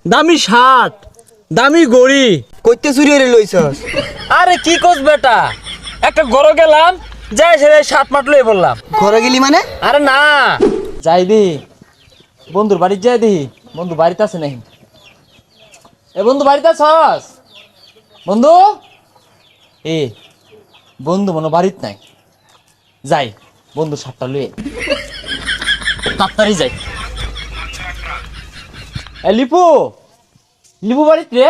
দামি শার্ট, দামি গড়ি। কইতে চুরি হয়ে লইছস? আরে কি কোস বেটা, একটা গরো গেলাম, যাই সেরে শার্ট মাট লয়ে বললাম। ঘরে গেলি মানে? আরে না, যাই দি বন্ধুর বাড়ি যাই দি, বন্ধু বাড়িতে আছে নাকি? এ বন্ধু বাড়িতে আছস? বন্ধু এ বন্ধু মনে বাড়িত নাই, যাই বন্ধু শার্টটা লয়ে তাড়াতাড়ি যাই। এ লিপু, লিপু বাড়িত রে?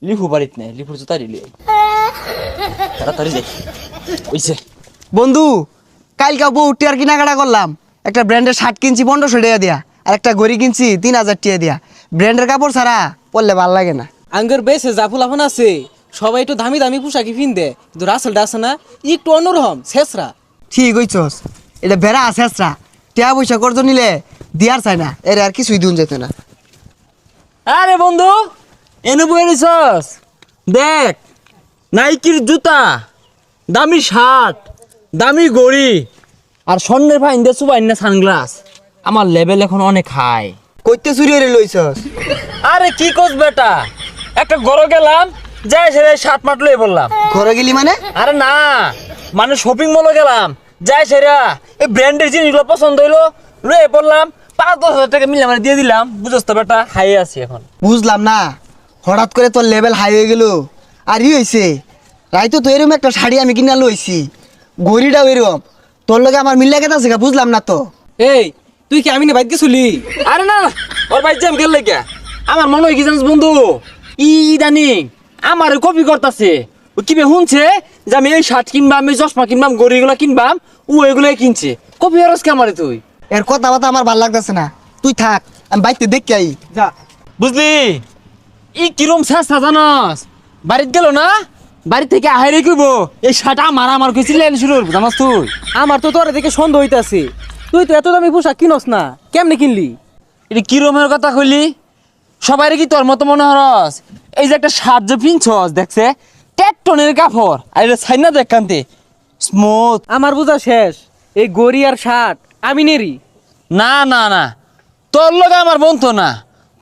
লিপু বাড়িত নাই, লিপুর জুতা দিলি, তাড়াতাড়ি যাই। ওইছে বন্ধু, কালকে বউ টিয়ার কেনাকাটা করলাম। একটা ব্র্যান্ডের শার্ট কিনছি 1500 টাকা দিয়া, আর একটা ঘড়ি কিনছি 3000 টাকা দিয়া। ব্র্যান্ডের কাপড় ছাড়া পরলে ভাল লাগে না। আঙ্গের বেশে জাফুলাফান আছে, সবাই একটু দামি দামি পোশাকি পিনদে, কিন্তু রাসেলটা আছে না একটু অন্যরকম শেষরা। ঠিক হইছস, এটা বেড়া আছে আসরা। টিয়া পয়সা করজ নিলে দিয়ার চাই না, এর আর কিছুই দিন যেত না। আরে বন্ধু এনে বই রেছস, দেখ নাইকির জুতা, দামি শার্ট, দামি গড়ি, আর স্বর্ণের ফাইন দিয়ে সুবাইন না সানগ্লাস। আমার লেভেল এখন অনেক হাই। কইতে চুরি হয়ে লইছস? আরে কি কোস বেটা, একটা গরো গেলাম, যাই সেরে শার্ট মাট লয়ে বললাম। ঘরে গেলি মানে? আরে না, মানে শপিং মলে গেলাম, যাই সেরা এই ব্র্যান্ডের জিনিসগুলো পছন্দ হইলো, লয়ে পড়লাম। 5-10 হাজার টাকা মিলে মানে দিয়ে দিলাম, বুঝছ তো বেটা, হাই আছি এখন। বুঝলাম না, হঠাৎ করে তোর লেভেল হাই হয়ে গেল। আর ই হয়েছে, রাইতো তো এরকম একটা শাড়ি আমি কিনা লইছি, ঘড়িটাও এরকম। তোর লগে আমার মিল লাগে আছে, বুঝলাম না তো। এই তুই কি আমি না বাইক গেছিলি? আরে না, ওর ভাই জ্যাম গেল লেগে আমার মনে হয় কি জানিস বন্ধু, ইদানিং আমার কপি করতেছে। ও কি শুনছে যে আমি এই শার্ট কিনবাম, এই চশমা কিনবাম, গড়িগুলো কিনবাম, ও এগুলাই কিনছে। কপি হরস কে আমারে তুই? এর কথা বাতা আমার ভাল লাগতেছে না, তুই থাক, আমি বাইতে দেখি আই। যা। বুঝলি ই কিরম চেষ্টা জানস, বাড়িতে গেল না, বাড়ি থেকে আহারে কইব এই শার্ট আমার কইছিলেন শুরু জানাস তুই? আমার তো তোর দেখে সন্দেহ হইতাছে, তুই তো এত দামি পোশাক কিনস না, কেমনে কিনলি? এটা কিরমের কথা কইলি? সবাই কি তোর মতো মনে হরস? এই যে একটা শার্ট যে পিনছস দেখছে, টেকটনের কাপড়, আর এটা ছাইনা দেখ কান্তে স্মুথ। আমার বোঝা শেষ, এই গড়ি আর শার্ট আমি নেরি। না না না, তোর লগে আমার বন্ধু না,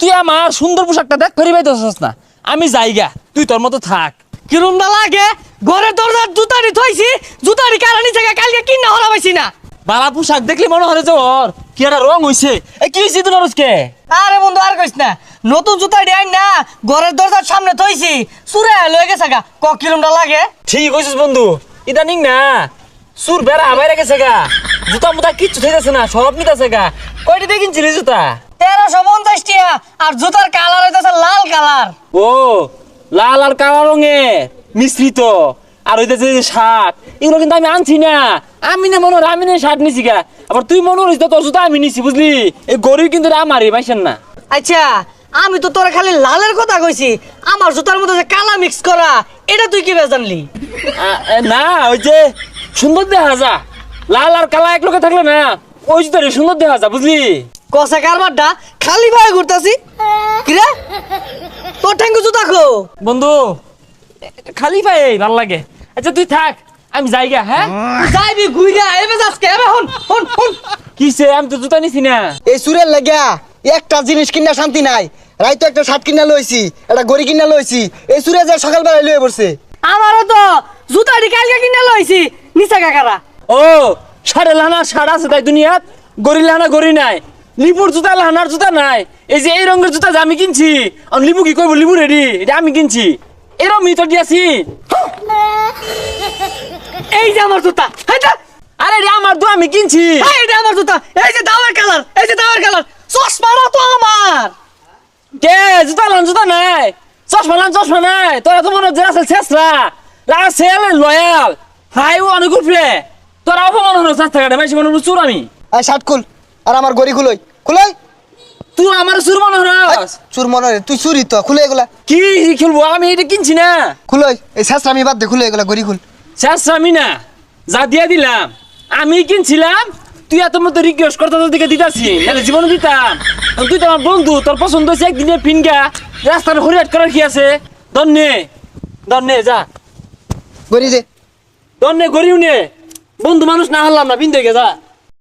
তুই আমার সুন্দর পোশাকটা দেখ করি পাইতেছস না। আমি যাইগা, তুই তোর মতো থাক। কিরম না লাগে, ঘরের দরজার জুতারি থইছি, জুতারি কারণে জায়গা কালকে কিনা হলা পাইছি না। বালা পোশাক দেখলে মনে হয় যে ওর কি একটা রং হইছে। এই কি হইছে তোর আজকে? আরে বন্ধু আর কইস না, নতুন জুতা ডিয়াই না ঘরের দরজার সামনে থইছি, চুরে লয়ে গেছে গা। কিলোমটা লাগে? ঠিক কইছিস বন্ধু, ইদানিং না সুর বেড়া বাইরে গেছে গা, জুতা মুতা কিচ্ছু থাকতেছে না, সব নিতেছে গা। কয়টা দিয়ে কিনছিলি জুতা? 1350 টাকা, আর জুতার কালার হইতেছে লাল কালার। ও লাল আর কালো রঙের মিশ্রিত, আর হইতেছে যে শার্ট, এগুলো কিন্তু আমি আনছি না। আমি না মনে হয় আমি না শার্ট নিছি গা, আবার তুই মনে হইস তোর জুতা আমি নিছি, বুঝলি? এই গরিব কিন্তু আমারই পাইছেন না। আচ্ছা, আমি তো তোরা খালি লালের কথা কইছি, আমার জুতার মধ্যে যে কালা মিক্স করা, এটা তুই কি জানলি? না ওই যে সুন্দর দেখা যা, লাল আর কালা এক লোকে থাকলে না ওই জুতারে সুন্দর দেখা যা, বুঝলি? কষা কারবারটা খালি ভাবে ঘুরতাছি। কিরে তোর ঠ্যাঙ্গু জুতা খো? বন্ধু খালি পাই ভাল লাগে। আচ্ছা তুই থাক, আমি যাইগা। হ্যাঁ যাইবি ঘুইরা এবে আজকে এবে হন হন হন। কিসে, আমি তো জুতা নিছি না। এই সুরের লাগিয়া একটা জিনিস কিনা শান্তি নাই। রাইতো একটা শার্ট কিনা লইছি, একটা ঘড়ি কিনা লইছি, এই সুরে যে সকালবেলা লইয়ে পড়ছে। আমারও তো জুতাটি কালকে কিনে লইছি, নিচা কাকারা। ও সাড়ে লানা সাড়া আছে তাই দুনিয়াত, গড়ি লানা গড়ি নাই, লিপুর জুতা লানার জুতা নাই। এই যে এই রঙের জুতা যে আমি কিনছি, আর লিপু কি কইব লিপু রেডি, এটা আমি কিনছি, এরম মিতর দিয়েছি। এই যে আমার জুতা, আরে রে আমার তো আমি কিনছি। এই যে আমার জুতা, এই যে দাওয়ার কালার, এই যে দাওয়ার কালার, চশমাটা তো আমার। কে জুতা লান জুতা নাই, চশমা লান চশমা নাই। তোরা তো মনে হচ্ছে রাসেল শেষরা, রাসেল লয়াল হাই ও অনেক উঠবে। তোরা অপমান হলো চেষ্টা কাটে মাইসি মনে চুর আমি। আর শার্ট খুল, আর আমার ঘড়ি খুলই খুলই। তুই আমার চুর মনে হস? চুর মনে হয় তুই চুরি তো, খুলে এগুলা। কি খেলবো আমি, এটা কিনছি না। খুলই, এই শেষরা আমি বাদ দে, খুলে এগুলা ঘড়ি খুল। শেষ আমি না, যা দিয়া দিলাম আমি কিনছিলাম, তুই এত মতো রিকোয়েস্ট করতে তোর দিকে দিতাছি, নাহলে জীবন দিতাম। তুই তো আমার বন্ধু, তোর পছন্দ হয়েছে একদিনে ফিনগা রাস্তার হরিয়াট করার কি আছে? দন্নে দন্নে যা, ঘড়ি দে। দন্নে গরিও নে, বন্ধু মানুষ না হারলাম না, বিন্দু যা।